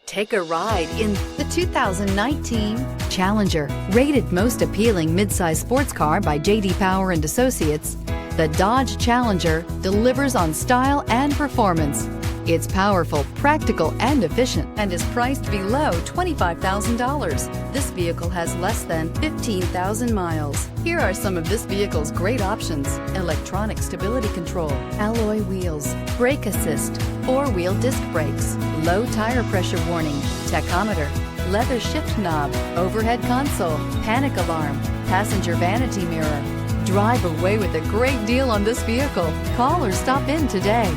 Take a ride in the 2019 Challenger. Rated most appealing midsize sports car by J.D. Power and Associates, the Dodge Challenger delivers on style and performance. It's powerful, practical, and efficient, and is priced below $25,000. This vehicle has less than 15,000 miles. Here are some of this vehicle's great options: electronic stability control, alloy wheels, brake assist, four-wheel disc brakes, low tire pressure warning, tachometer, leather shift knob, overhead console, panic alarm, passenger vanity mirror. Drive away with a great deal on this vehicle. Call or stop in today.